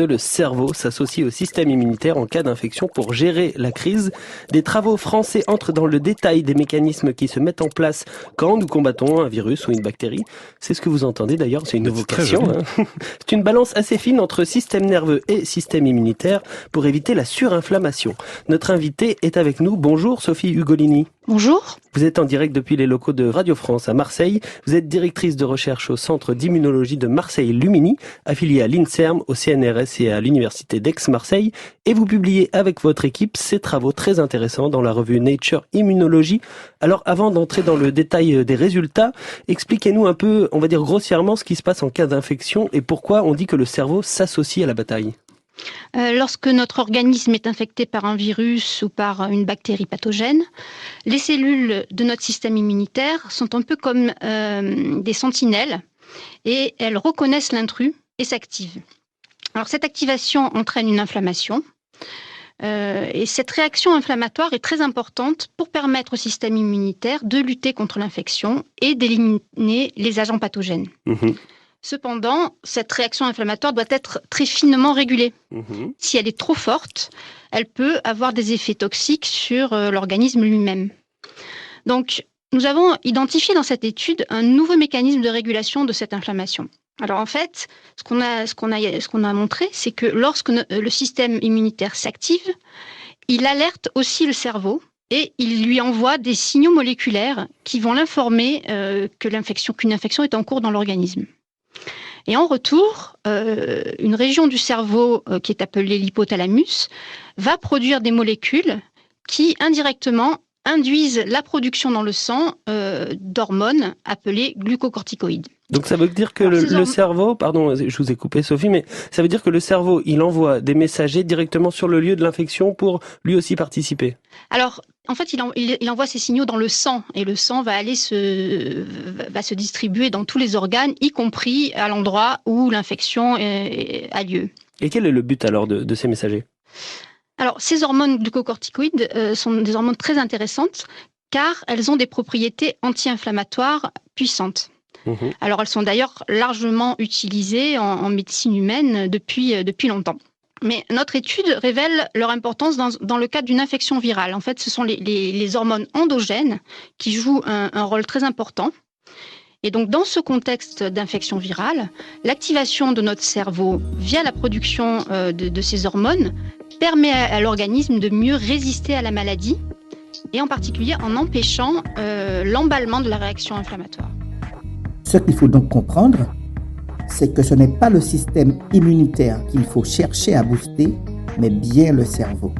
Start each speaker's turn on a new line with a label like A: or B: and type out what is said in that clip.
A: le cerveau s'associe au système immunitaire en cas d'infection pour gérer la crise. Des travaux français entrent dans le détail des mécanismes qui se mettent en place quand nous combattons un virus ou une bactérie. C'est ce que vous entendez d'ailleurs, c'est une vocation. C'est une balance assez fine entre système nerveux et système immunitaire pour éviter la surinflammation. Notre invité est avec nous. Bonjour Sophie Ugolini.
B: Bonjour.
A: Vous êtes en direct depuis les locaux de Radio France à Marseille. Vous êtes directrice de recherche au Centre d'immunologie de Marseille-Lumini, affiliée à l'INSERM, au CNRS et à l'Université d'Aix-Marseille. Et vous publiez avec votre équipe ces travaux très intéressants dans la revue Nature Immunology. Alors avant d'entrer dans le détail des résultats, expliquez-nous un peu, on va dire grossièrement, ce qui se passe en cas d'infection et pourquoi on dit que le cerveau s'associe à la bataille.
B: Lorsque notre organisme est infecté par un virus ou par une bactérie pathogène, les cellules de notre système immunitaire sont un peu comme des sentinelles et elles reconnaissent l'intrus et s'activent. Alors cette activation entraîne une inflammation et cette réaction inflammatoire est très importante pour permettre au système immunitaire de lutter contre l'infection et d'éliminer les agents pathogènes. Cependant, cette réaction inflammatoire doit être très finement régulée. Si elle est trop forte, elle peut avoir des effets toxiques sur l'organisme lui-même. Donc, nous avons identifié dans cette étude un nouveau mécanisme de régulation de cette inflammation. Alors en fait, ce qu'on a montré, c'est que lorsque le système immunitaire s'active, il alerte aussi le cerveau et il lui envoie des signaux moléculaires qui vont l'informer qu'une infection est en cours dans l'organisme. Et en retour, une région du cerveau qui est appelée l'hypothalamus va produire des molécules qui indirectement induisent la production dans le sang d'hormones appelées glucocorticoïdes.
A: Donc ça veut dire que le cerveau, pardon, je vous ai coupé Sophie, mais ça veut dire que le cerveau, il envoie des messagers directement sur le lieu de l'infection pour lui aussi participer.
B: Alors, en fait, il envoie ces signaux dans le sang et le sang va se distribuer dans tous les organes, y compris à l'endroit où l'infection a lieu. Et
A: quel est le but alors de ces messagers ?
B: Alors, ces hormones glucocorticoïdes sont des hormones très intéressantes car elles ont des propriétés anti-inflammatoires puissantes. Alors, elles sont d'ailleurs largement utilisées en médecine humaine depuis longtemps. Mais notre étude révèle leur importance dans le cadre d'une infection virale. En fait, ce sont les hormones endogènes qui jouent un rôle très important. Et donc, dans ce contexte d'infection virale, l'activation de notre cerveau via la production de ces hormones permet à l'organisme de mieux résister à la maladie, et en particulier en empêchant l'emballement de la réaction inflammatoire.
C: Ce qu'il faut donc comprendre, c'est que ce n'est pas le système immunitaire qu'il faut chercher à booster, mais bien le cerveau.